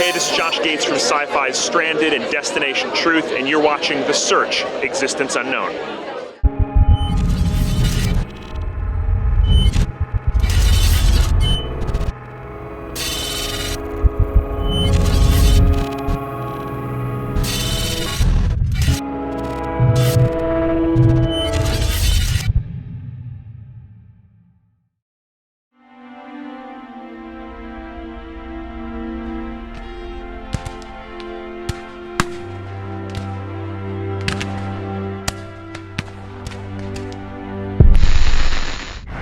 Hey, this is Josh Gates from Sci-Fi's Stranded and Destination Truth, and you're watching The Search, Existence Unknown.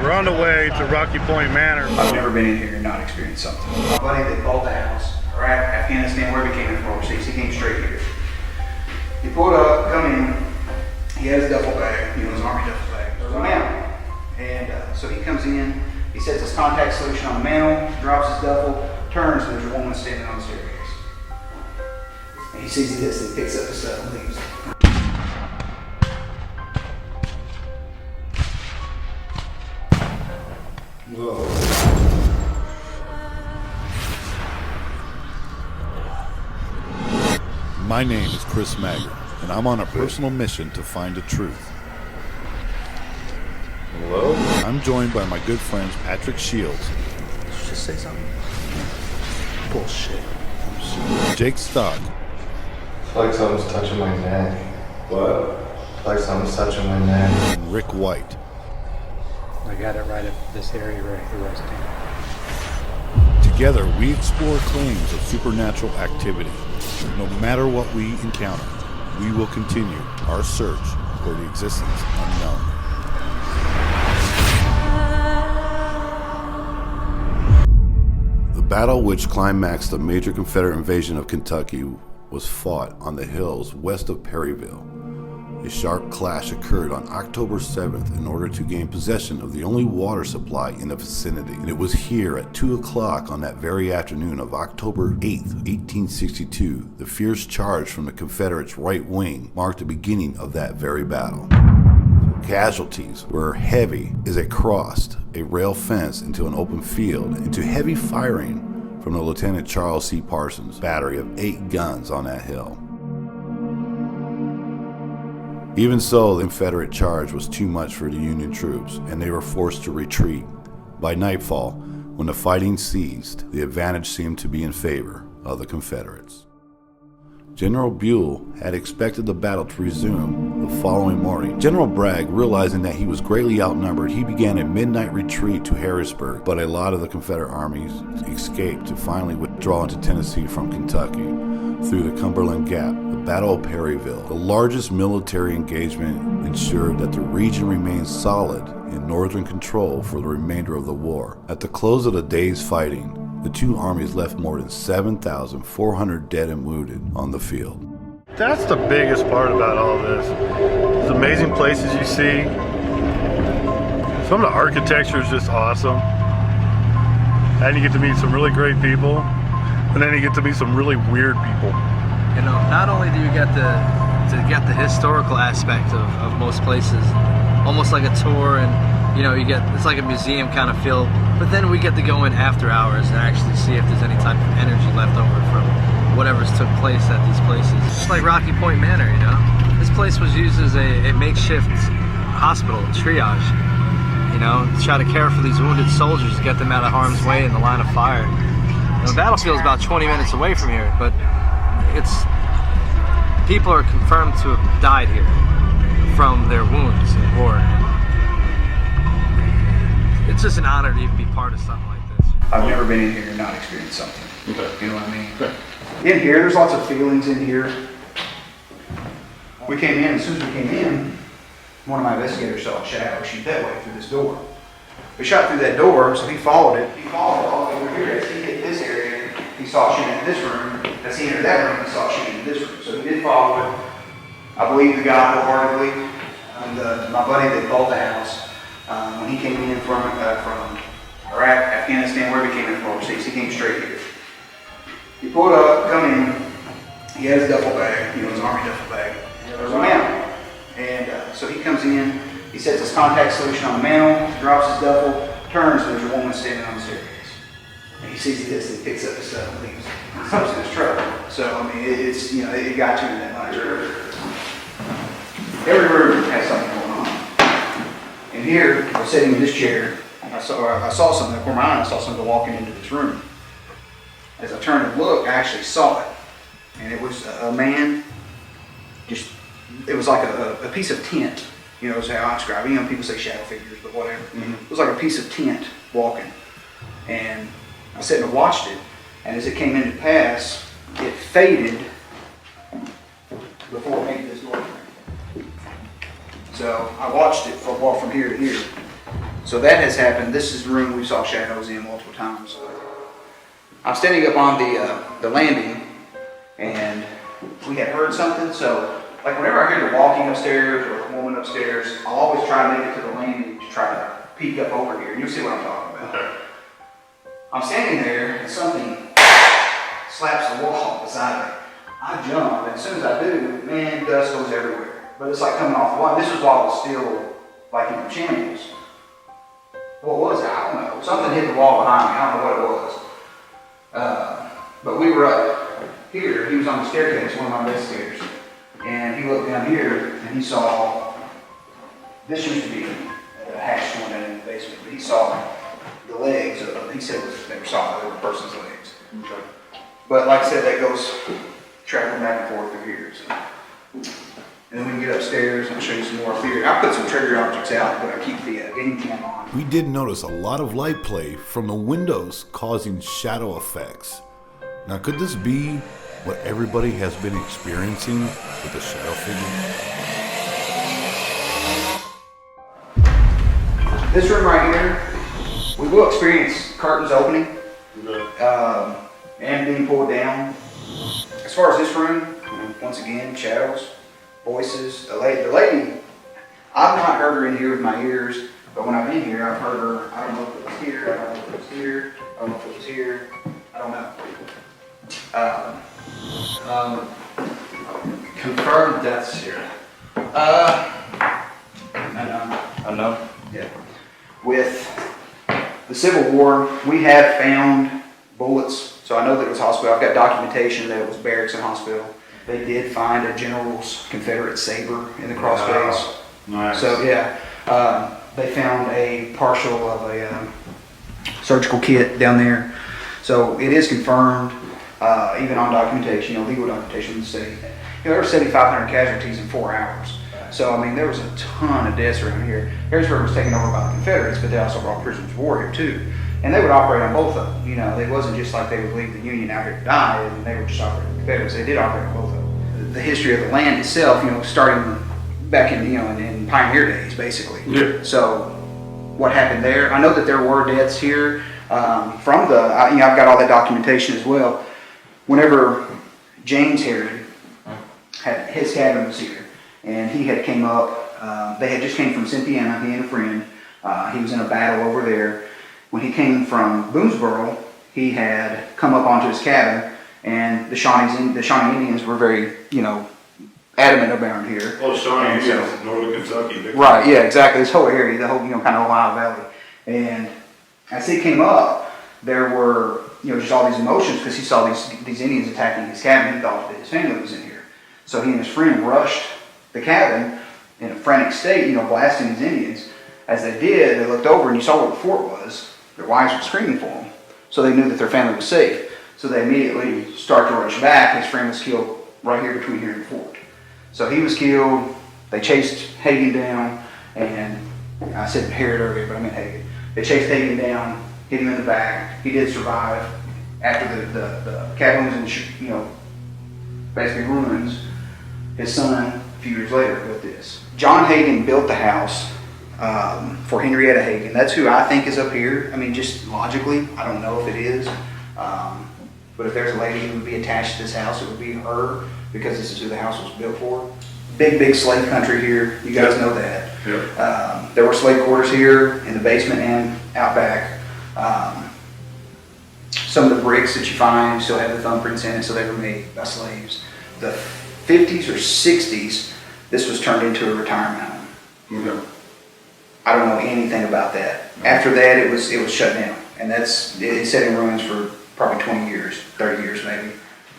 We're on the way to Rocky Point Manor. I've never been in here and not experienced something. My buddy that bought the house, Iraq, Afghanistan, wherever he came from overseas, he came straight here. He pulled up, come in, he had his duffel bag, his army duffel bag. There was a mantle. And so he comes in, he sets his contact solution on the mantle, drops his duffel, turns, and there's a woman standing on the staircase. And he sees this, and he picks up his stuff and leaves. Whoa. My name is Chris Magger, and I'm on a personal mission to find the truth. Hello? I'm joined by my good friends Patrick Shields. Just say something. Bullshit. Jake Stock. It's like something's touching my neck. What? It's like something's touching my neck. And Rick White. I got it right at this area right here where I stand. Together, we explore claims of supernatural activity. No matter what we encounter, we will continue our search for the existence unknown. The battle which climaxed the major Confederate invasion of Kentucky was fought on the hills west of Perryville. A sharp clash occurred on October 7th in order to gain possession of the only water supply in the vicinity. And it was here at 2 o'clock on that very afternoon of October 8th, 1862, the fierce charge from the Confederates' right wing marked the beginning of that very battle. Casualties were heavy as they crossed a rail fence into an open field, into heavy firing from the Lieutenant Charles C. Parsons' battery of 8 guns on that hill. Even so, the Confederate charge was too much for the Union troops, and they were forced to retreat. By nightfall, when the fighting ceased, the advantage seemed to be in favor of the Confederates. General Buell had expected the battle to resume the following morning. General Bragg, realizing that he was greatly outnumbered, he began a midnight retreat to Harrisburg, but a lot of the Confederate armies escaped to finally withdraw into Tennessee from Kentucky through the Cumberland Gap. The Battle of Perryville, the largest military engagement, ensured that the region remained solid in northern control for the remainder of the war. At the close of the day's fighting, the two armies left more than 7,400 dead and wounded on the field. That's the biggest part about all this. These amazing places you see. Some of the architecture is just awesome. And you get to meet some really great people. And then you get to meet some really weird people. Not only do you get the historical aspect of most places, almost like a tour, and you get, it's like a museum kind of feel, but then we get to go in after hours and actually see if there's any type of energy left over from whatever's took place at these places. Just like Rocky Point Manor, this place was used as a makeshift hospital, triage, to try to care for these wounded soldiers, get them out of harm's way in the line of fire. The battlefield is about 20 minutes away from here, but people are confirmed to have died here from their wounds in war. It's just an honor to even be part of something like this. I've never been in here and not experienced something. Okay. You know what I mean? Okay. In here, there's lots of feelings in here. We came in, as soon as we came in, one of my investigators saw a shadow shoot that way through this door. We shot through that door, so he followed it. He followed it all the way over here. As he hit this area, he saw shooting into this room. As he entered that room, he saw shooting into this room. So he did follow it. I believe the guy wholeheartedly. And my buddy that bought the house, when he came in from Iraq, Afghanistan, wherever he came in from overseas, he came straight here. He pulled up, come in. He had his duffel bag, his army duffel bag. There was a mantle. And so he comes in. He sets his contact solution on the mantle, drops his duffel, turns, and there's a woman standing on the staircase. And he sees this, and he picks up his stuff and leaves. He sleeps in his truck. So, I mean, it's, you know, it got to him that much. Every room has something going on. And here, I was sitting in this chair, I saw something, I poured my eye, and I saw something walking into this room. As I turned to look, I actually saw it. And it was a man, just, it was like a piece of tent, you know, is how I describe it. You know, people say shadow figures, but whatever. It was like a piece of tent walking. And I sat and watched it, and as it came into pass, it faded before it made this door. So I watched it for a while from here to here. So that has happened. This is the room we saw shadows in multiple times. I'm standing up on the landing, and we had heard something. So, like whenever I hear the walking upstairs or the woman upstairs, I'll always try to make it to the landing to try to peek up over here. You'll see what I'm talking about. Okay. I'm standing there, and something slaps the wall beside me. I jump, and as soon as I do, man, dust goes everywhere. But it's like coming off the wall. This was while it was still like in the channels. What was it? I don't know. Something hit the wall behind me. I don't know what it was. But we were up here. He was on the staircase, one of my investigators. And he looked down here, and he saw, this used to be a hatch going down in the basement, but he saw the legs of, he said they were solid, they were a person's legs. Okay. But like I said, that goes traveling back and forth through here. So. And then we can get upstairs and I'll show you some more up here. I put some trigger objects out, but I keep the game cam on. We did notice a lot of light play from the windows causing shadow effects. Now, could this be what everybody has been experiencing with the shadow figure? This room right here, we will experience curtains opening and being pulled down. As far as this room, once again, shadows, voices. The lady, I've not heard her in here with my ears, but when I've been here, I've heard her. I don't know if it was here, I don't know if it was here, I don't know if it was here, I don't know. Confirmed deaths here. Unknown? Yeah. With the Civil War, we have found bullets, so I know that it was hospital. I've got documentation that it was barracks and hospital. They did find a general's Confederate saber in the crawl space. Nice. So yeah, they found a partial of a surgical kit down there. So it is confirmed, even on documentation, legal documentation in the state. There were 7,500 casualties in 4 hours. So, I mean, there was a ton of deaths around here. Harrisburg was taken over by the Confederates, but they also brought prisoners of war here too. And they would operate on both of them. It wasn't just like they would leave the Union out here to die and they would just operate on the Confederates. They did operate on both of them. The history of the land itself, starting back in, in pioneer days, basically. Yeah. So, what happened there? I know that there were deaths here from the, I've got all that documentation as well. Whenever James Herod had his cabin was here, and he had came up. They had just came from Cynthiana, he and a friend. He was in a battle over there. When he came from Boonesboro, he had come up onto his cabin, and the Shawnee Indians were very, adamant about here. Oh, Shawnee And Indians, Northern Kentucky. Right, yeah, exactly. This whole area, the whole, kind of Ohio Valley. And as he came up, there were, just all these emotions because he saw these Indians attacking his cabin. He thought that his family was in here. So he and his friend rushed the cabin in a frantic state, blasting these Indians. As they did, they looked over and you saw where the fort was. Their wives were screaming for them. So they knew that their family was safe. So they immediately start to rush back. His friend was killed right here between here and the fort. So he was killed. They chased Hagen down, and I said Herod earlier, but I meant Hagen. They chased Hagen down, hit him in the back. He did survive. After the cabin was in, basically ruins. His son, a few years later, built this. John Hagen built the house for Henrietta Hagen. That's who I think is up here. I mean, just logically, I don't know if it is. But if there's a lady who would be attached to this house, it would be her, because this is who the house was built for. Big slave country here. You guys know that. Yeah. There were slave quarters here in the basement and out back. Some of the bricks that you find still have the thumbprints in it, so they were made by slaves. The 50s or 60s, this was turned into a retirement home. Okay. I don't know anything about that. After that, it was shut down. And it sat in ruins for probably 20 years, 30 years maybe.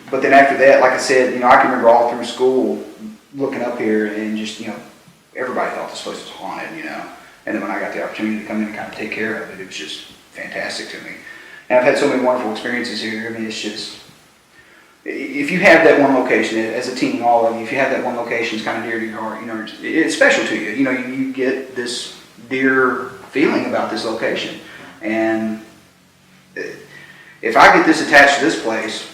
But then after that, like I said, you know, I can remember all through school looking up here and just, you know, everybody thought this place was haunted, you know. And then when I got the opportunity to come in and kind of take care of it, it was just fantastic to me. And I've had so many wonderful experiences here. I mean, it's just, if you have that one location, as a team, all of you, if you have that one location, it's kind of dear to your heart, you know, it's special to you. You know, you get this dear feeling about this location. And if I get this attached to this place,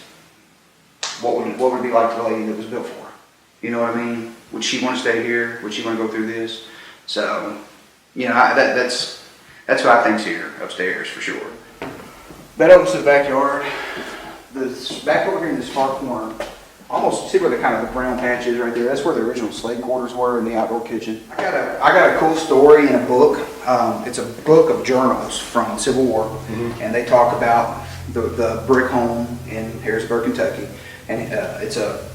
what would it be like to the lady that was built for? You know what I mean? Would she want to stay here? Would she want to go through this? So, you know, that's what I think's here upstairs for sure. That opens to the backyard. This back over here in this far corner, almost see where the kind of the brown patch is right there. That's where the original slave quarters were in the outdoor kitchen. I got a cool story in a book. It's a book of journals from the Civil War, and they talk about the brick home in Harrisburg, Kentucky, and it's a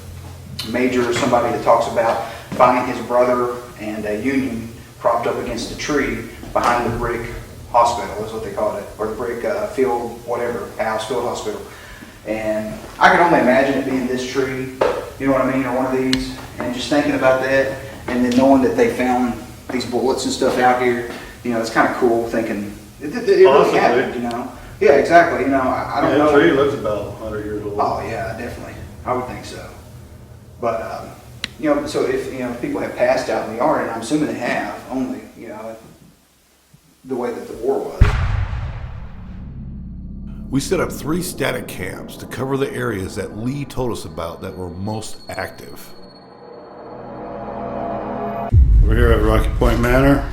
major somebody that talks about finding his brother and a Union propped up against a tree behind the brick hospital, is what they called it, or the brick field, whatever, field hospital. And I could only imagine it being this tree, you know what I mean, or one of these, and just thinking about that, and then knowing that they found these bullets and stuff out here, you know, it's kind of cool thinking, it really happened, you know. Yeah, exactly, you know, I don't know. The tree looks about 100 years old. Oh yeah, definitely, I would think so. But, you know, so if, you know, people have passed out in the yard, and I'm assuming they have, only, you know, the way that the war was. We set up 3 static camps to cover the areas that Lee told us about that were most active. We're here at Rocky Point Manor.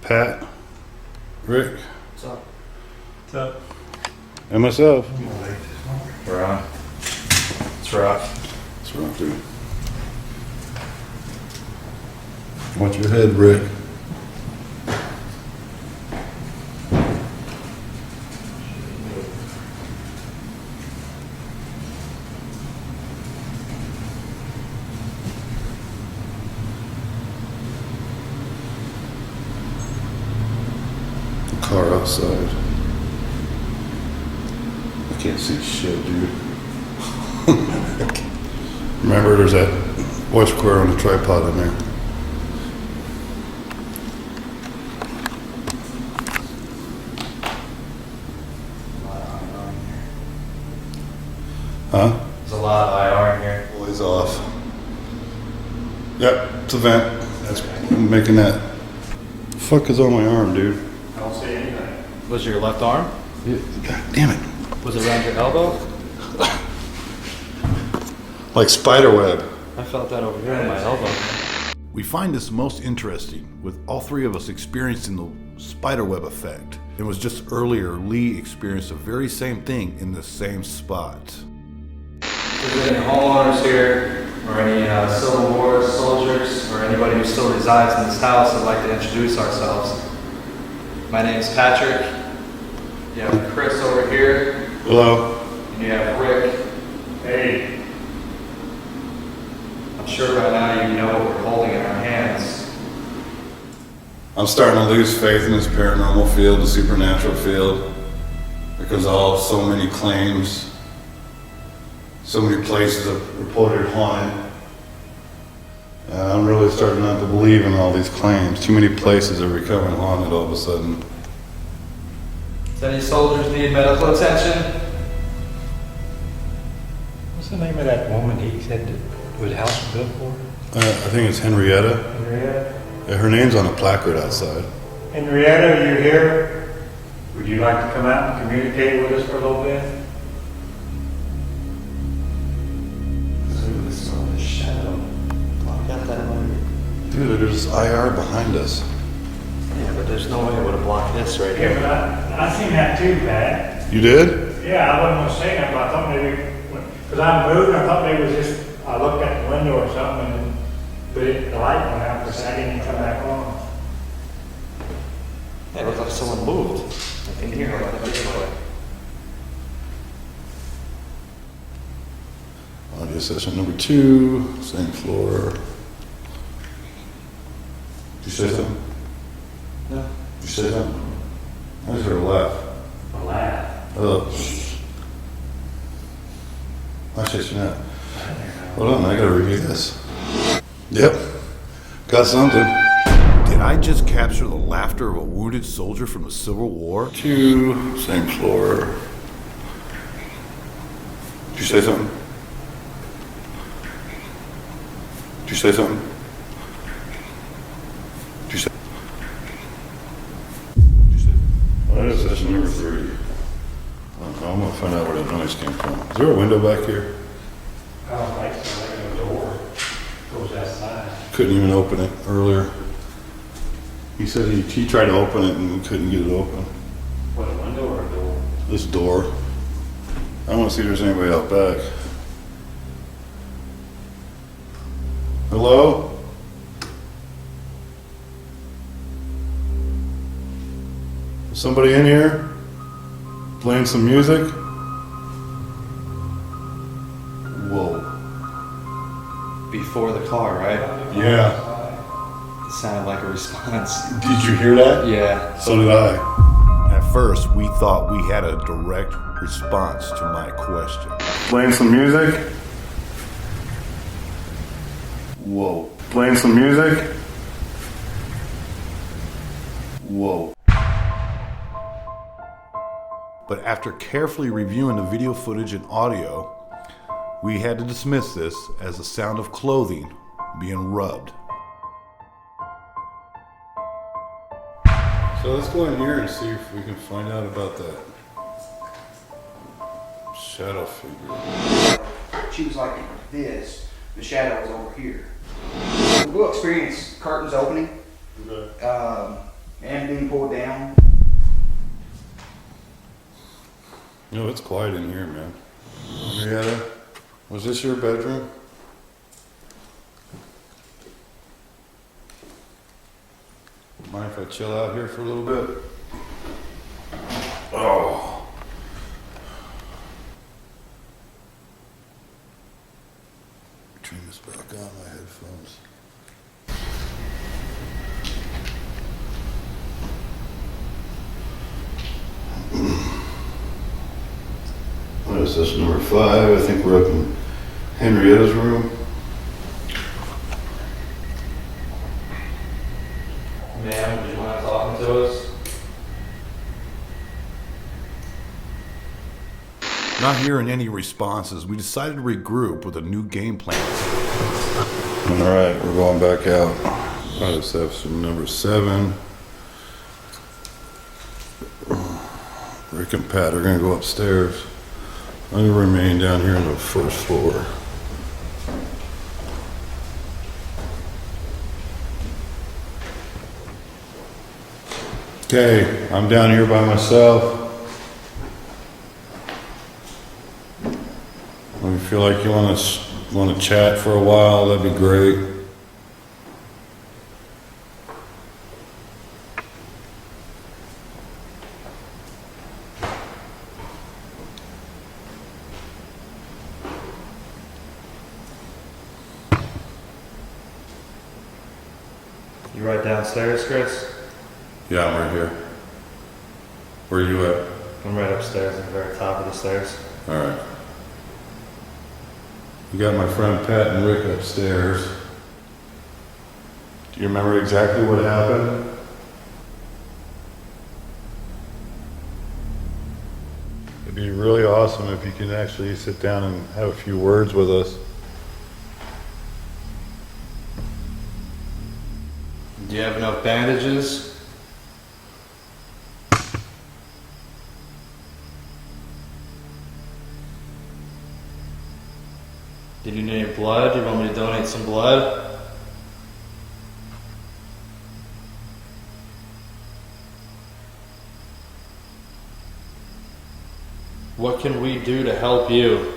Pat, Rick. What's up? What's up? And myself. We're on. It's rough. That's what I'm doing. Watch your head, Rick. Car outside. I can't see shit, dude. Remember, there's that voice recorder on the tripod in there. Huh? There's a lot of IR in here. Always off. Yep, it's a vent. That's I'm making that. The fuck is on my arm, dude? I don't see anything. Was your left arm? Yeah, God damn it. Was it around your elbow? Like spider web. I felt that over here on my elbow. We find this most interesting with all 3 of us experiencing the spiderweb effect. It was just earlier Lee experienced the very same thing in the same spot. Is there any homeowners here, or any Civil War soldiers, or anybody who still resides in this house that'd like to introduce ourselves? My name's Patrick. You have Chris over here, Hello. and you have Rick. Hey. I'm sure by now you know what we're holding in our hands. I'm starting to lose faith in this paranormal field, the supernatural field, because so many claims, so many places have reported haunted. And I'm really starting not to believe in all these claims. Too many places are becoming haunted all of a sudden. Does any soldiers need medical attention? What's the name of that woman he said that the house was built for? I think it's Henrietta. Henrietta? Yeah, her name's on a placard outside. Henrietta, you here? Would you like to come out and communicate with us for a little bit? This is a shadow. Block out that light. Dude, there's IR behind us. Yeah, but there's no way it would have blocked this right Yeah, here. but I seen that too, Pat. You did? Yeah, I wasn't gonna say that, but I thought maybe, because I moved, I thought maybe it was just, I looked at the window or something, and the light went out, because I didn't come back on. Yeah, it looked like someone moved. I can hear like that this way. Audio session number 2, same floor. Did you say something? No. Did you say something? I just heard a laugh. A laugh. I shit you not. Hold on, I gotta review this. Yep, got something. Did I just capture the laughter of a wounded soldier from the Civil War? 2, same floor. Did you say something? Did you say something? Did you say? That is session number 3. I'm gonna find out where that noise came from. Is there a window back here? I don't think so. I think the door goes outside. Couldn't even open it earlier. He said he tried to open it and couldn't get it open. What, a window or a door? This door. I want to see if there's anybody out back. Hello? Is somebody in here? Playing some music? Whoa. Before the car, right? Yeah. It sounded like a response. Did you hear that? Yeah. So did I. At first, we thought we had a direct response to my question. Playing some music? Whoa. Playing some music? Whoa. But after carefully reviewing the video footage and audio, we had to dismiss this as the sound of clothing being rubbed. So let's go in here and see if we can find out about that shadow figure. She was like this, the shadow was over here. We'll experience curtains opening, and being pulled down. You know, it's quiet in here, man. Henrietta, was this your bedroom? Mind if I chill out here for a little bit? Oh. Turn this back on, my headphones. What is this, number 5? I think we're up in Henrietta's room. Ma'am, do you mind talking to us? Not hearing any responses, we decided to regroup with a new game plan. Alright, we're going back out. Let's have some number 7. Rick and Pat are going to go upstairs. I'm going to remain down here on the first floor. Okay, I'm down here by myself. If you feel like you want to chat for a while, that'd be great. You right downstairs, Chris? Yeah, I'm right here. Where are you at? I'm right upstairs at the very top of the stairs. All right. You got my friend Pat and Rick upstairs. Do you remember exactly what happened? It'd be really awesome if you can actually sit down and have a few words with us. Do you have enough bandages? Did you need any blood? Do you want me to donate some blood? What can we do to help you?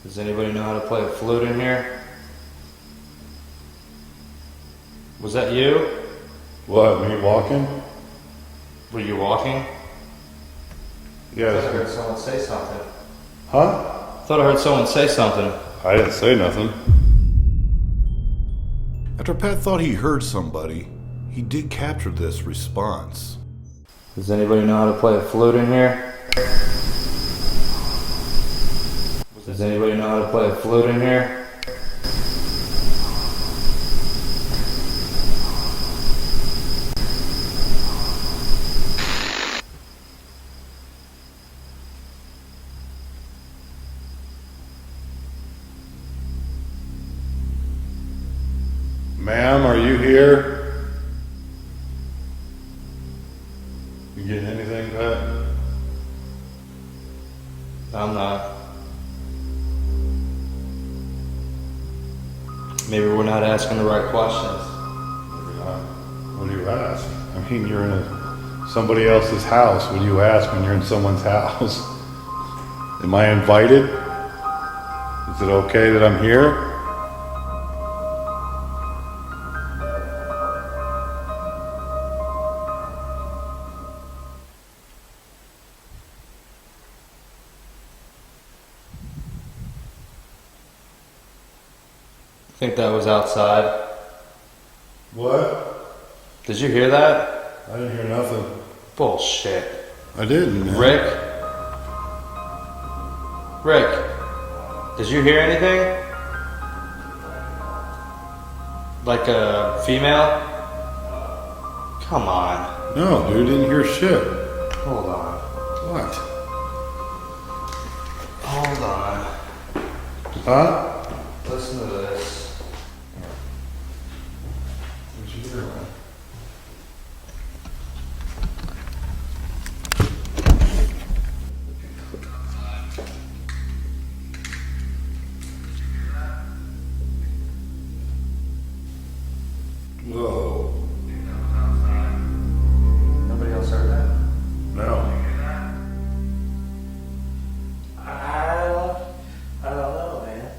Does anybody know how to play a flute in here? Was that you? What, me walking? Were you walking? I Yes. heard someone say something. Huh? I thought I heard someone say something. I didn't say nothing. After Pat thought he heard somebody, he did capture this response. Does anybody know how to play a flute in here? Does anybody know how to play a flute in here? Ma'am, are you here? You getting anything, Pat? I'm not. Maybe we're not asking the right questions. Maybe not. What do you ask? I mean, you're in somebody else's house. What do you ask when you're in someone's house? Am I invited? Is it okay that I'm here? I think that was outside. What? Did you hear that? I didn't hear nothing. Bullshit. I didn't, man. Rick, did you hear anything? Like a female? Come on. No, dude, didn't hear shit. Hold on. What? Hold on. Huh? Listen to this. What'd you hear, man? Whoa. Nobody else heard that? No. I don't know, man.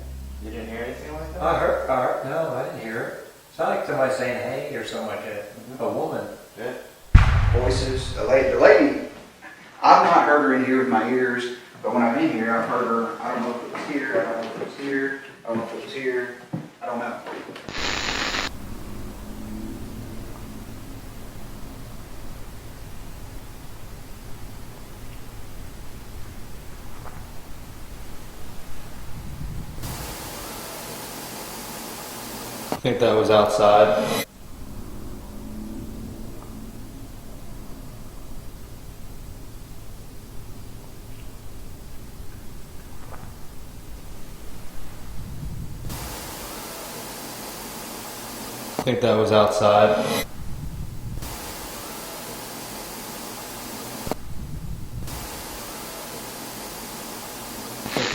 You didn't hear anything like that? I heard, no, I didn't hear it. It's not like somebody saying hey or something like that. A woman. Yeah. Voices, the lady, I've not heard her in here with my ears, but when I've been here, I've heard her. I don't know if it was here, I don't know if it was here, I don't know if it was here, I don't know. I think that was outside. I think that was outside.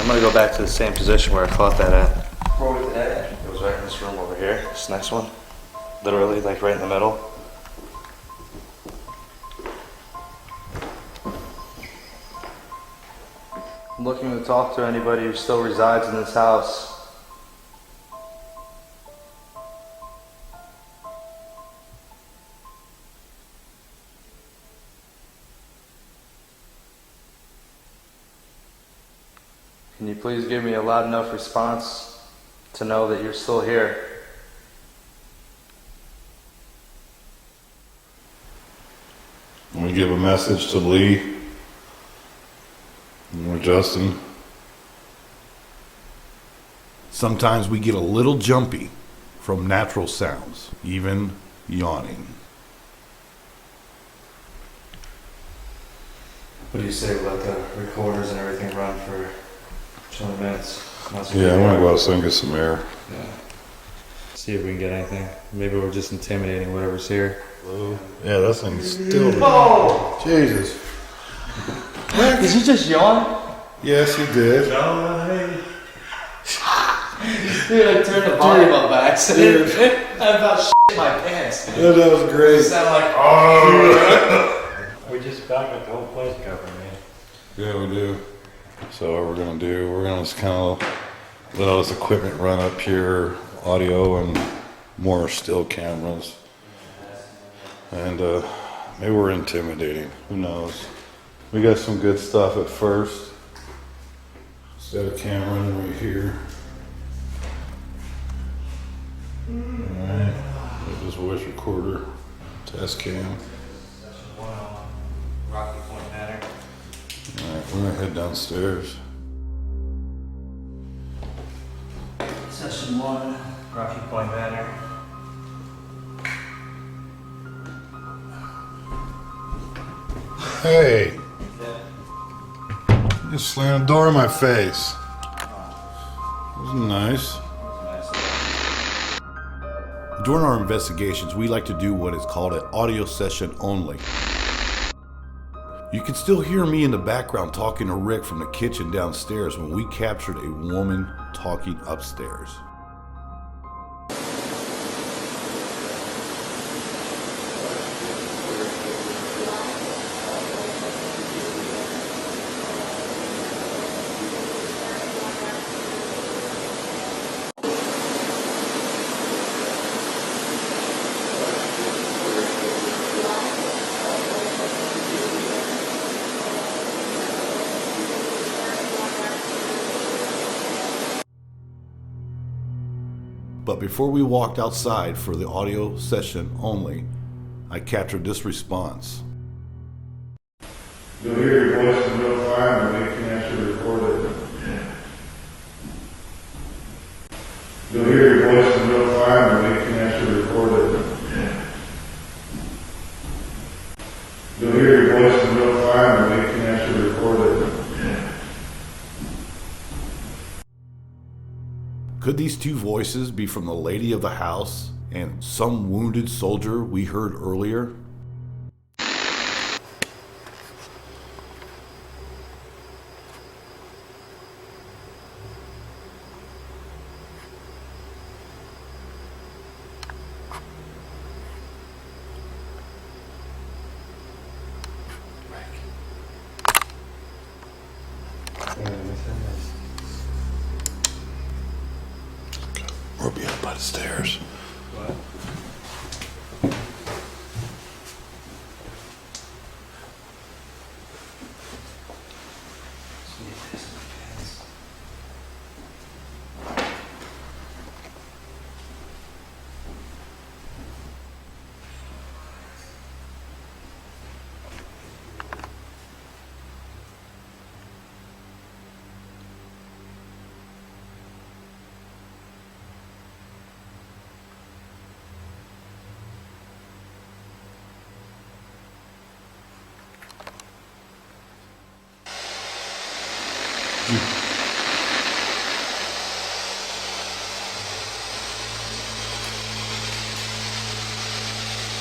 I'm gonna go back to the same position where I caught that at. Where was it at? It was right in this room over here, this next one. Literally, like right in the middle. I'm looking to talk to anybody who still resides in this house. Can you please give me a loud enough response to know that you're still here? Let me give a message to Lee or Justin. Sometimes we get a little jumpy from natural sounds, even yawning. What do you say about the recorders and everything run for 20 minutes? Yeah, I want to go outside and get some air. Yeah. See if we can get anything. Maybe we're just intimidating whatever's here. Yeah, that thing's still. Oh! Jesus. Did you just yawn? Yes, he did. Dude, I turned the volume up by accident. I about shit my pants. Yeah, that was great. It sounded like, oh! We just about got the whole place covered, man. Yeah, we do. So what we're gonna do, we're gonna just kind of let all this equipment run up here, audio and more still cameras. And maybe we're intimidating, who knows. We got some good stuff at first. Set a camera in right here. Alright, just voice recorder. Test cam. Rocky Point Manor. Alright, we're gonna head downstairs. Session 1, Rocky Point Manor. Hey! You just slammed the door in my face. Wasn't nice. During our investigations, we like to do what is called an audio session only. You can still hear me in the background talking to Rick from the kitchen downstairs when we captured a woman talking upstairs. But before we walked outside for the audio session only, I captured this response. You'll hear your voice in real time and we can actually record it. You'll hear your voice in real time and we can actually record it. You'll hear your voice in real time and we can actually record it. Could these two voices be from the lady of the house and some wounded soldier we heard earlier? We'll be up by the stairs.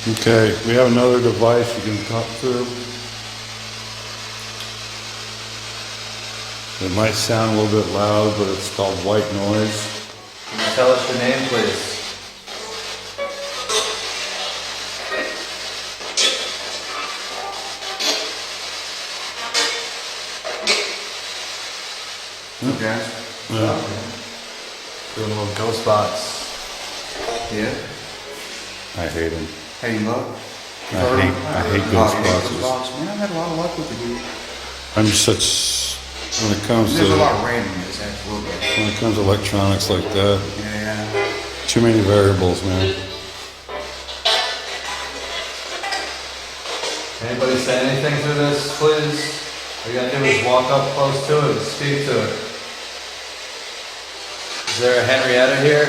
Okay, we have another device you can talk through. It might sound a little bit loud, but it's called white noise. Can you tell us your name, please? Okay. Yeah. Doing a little ghost box. Yeah. I hate them. Hey, you love? I hate ghost boxes. Man, I've had a lot of luck with it. I'm such, when it comes There's a lot to, of randomness, absolutely. when it comes to electronics like that, Yeah. too many variables, man. Anybody say anything through this, please? All you gotta do is walk up close to it and speak to it. Is there a Henrietta here?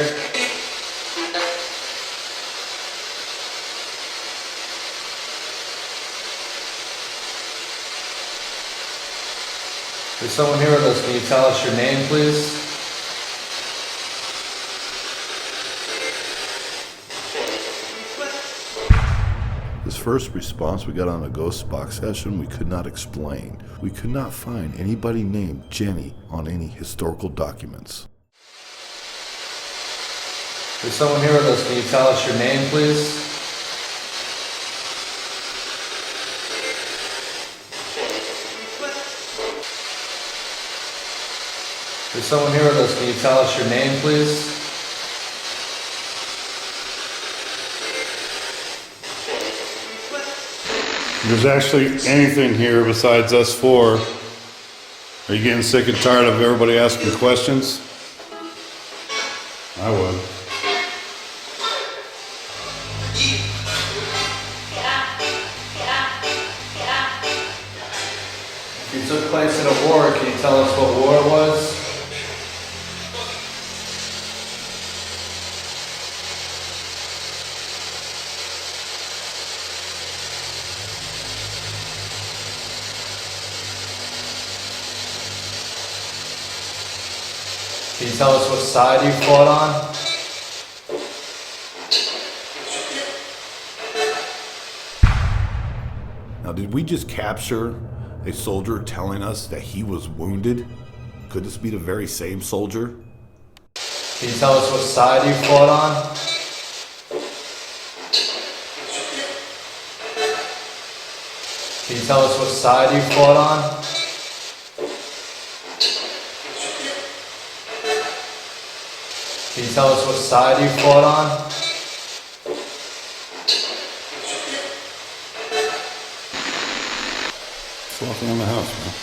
There's someone here with us. Can you tell us your name, please? This first response we got on a ghost box session we could not explain. We could not find anybody named Jenny on any historical documents. There's someone here with us. Can you tell us your name, please? There's someone here with us. Can you tell us your name, please? If there's actually anything here besides us four, are you getting sick and tired of everybody asking questions? I would. It took place in a war. Can you tell us what war it was? Can you tell us what side you fought on? Now, did we just capture a soldier telling us that he was wounded? Could this be the very same soldier? Can you tell us what side you fought on? Can you tell us what side you fought on? Can you tell us what side you fought on? It's walking on the house, man.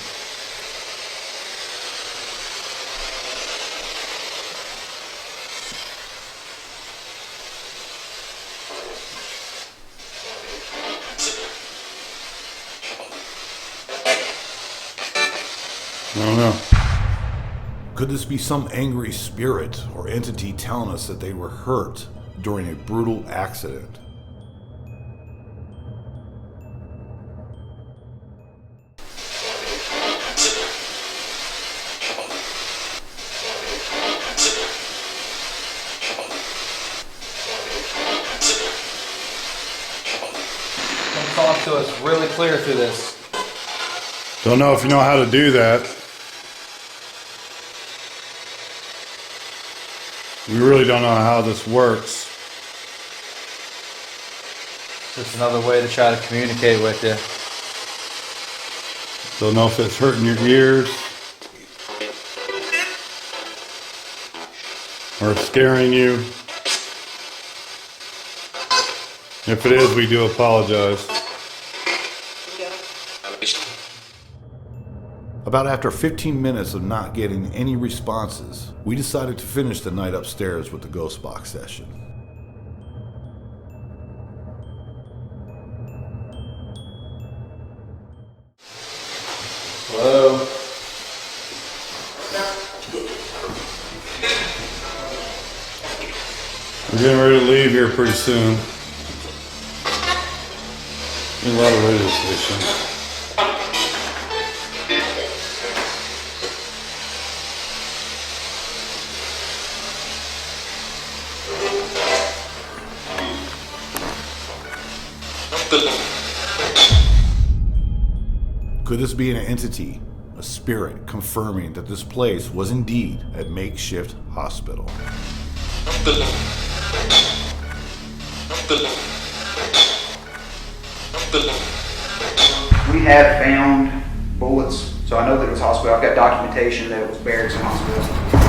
I don't know. Could this be some angry spirit or entity telling us that they were hurt during a brutal accident? Talk to us really clear through this. Don't know if you know how to do that. We really don't know how this works. Just another way to try to communicate with you. Don't know if it's hurting your ears or scaring you. If it is, we do apologize. About after 15 minutes of not getting any responses, we decided to finish the night upstairs with the ghost box session. Hello? We're getting ready to leave here pretty soon. In a lot of radio stations. Could this be an entity, a spirit, confirming that this place was indeed a makeshift hospital? We have found bullets, so I know that it was a hospital. I've got documentation that it was barracks and hospital.